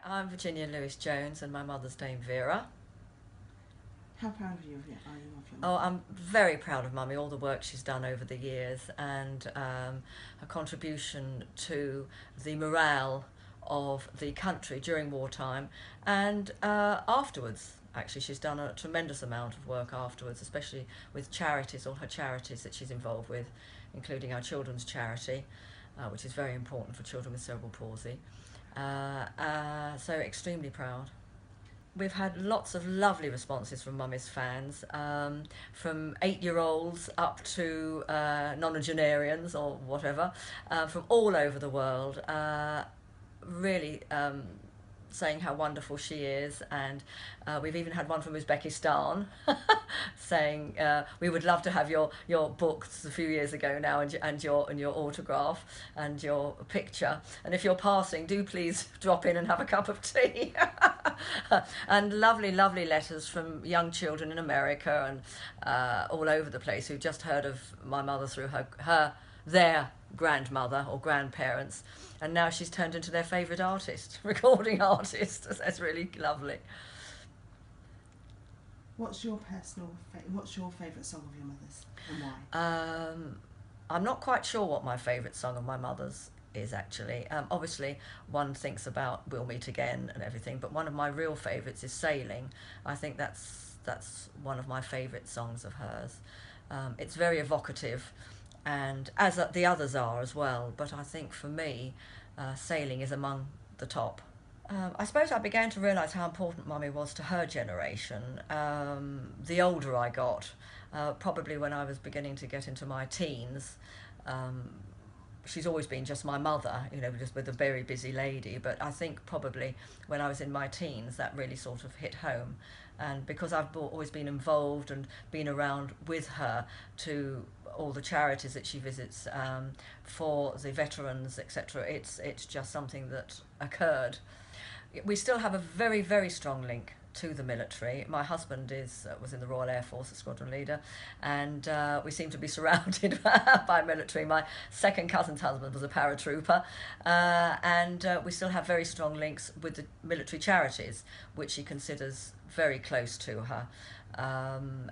I'm Virginia Lewis-Jones and my mother's Dame Vera. How proud are you of your Oh, mother? I'm very proud of Mummy, all the work she's done over the years and her contribution to the morale of the country during wartime and afterwards. Actually, she's done a tremendous amount of work afterwards, especially with charities, all her charities that she's involved with, including our children's charity, which is very important for children with cerebral palsy. So extremely proud. We've had lots of lovely responses from Mummy's fans, from 8-year-olds up to nonagenarians or whatever, from all over the world, really saying how wonderful she is. And we've even had one from Uzbekistan saying we would love to have your books a few years ago now, and your autograph and your picture, and if you're passing, do please drop in and have a cup of tea. And lovely letters from young children in America and all over the place who've just heard of my mother through their grandmother or grandparents, and now she's turned into their favourite artist, recording artist. That's really lovely. What's your favourite song of your mother's, and why? I'm not quite sure what my favourite song of my mother's is, actually. Obviously, one thinks about We'll Meet Again and everything, but one of my real favourites is Sailing. I think that's one of my favourite songs of hers. It's very evocative, and as the others are as well, but I think for me, Sailing is among the top. I suppose I began to realise how important Mummy was to her generation the older I got, probably when I was beginning to get into my teens. She's always been just my mother, just with a very busy lady, but I think probably when I was in my teens that really sort of hit home. And because I've always been involved and been around with her to all the charities that she visits, for the veterans, etc., it's just something that occurred. We still have a very strong link to the military. My husband was in the Royal Air Force, a squadron leader, and we seem to be surrounded by military. My second cousin's husband was a paratrooper, and we still have very strong links with the military charities, which she considers very close to her,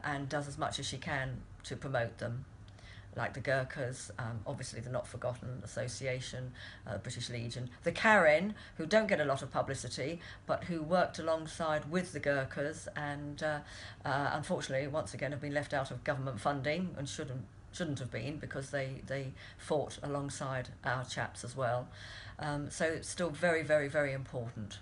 and does as much as she can to promote them, like the Gurkhas, obviously the Not Forgotten Association, British Legion, the Karen, who don't get a lot of publicity, but who worked alongside with the Gurkhas, and unfortunately, once again, have been left out of government funding and shouldn't have been, because they fought alongside our chaps as well. So it's still very important.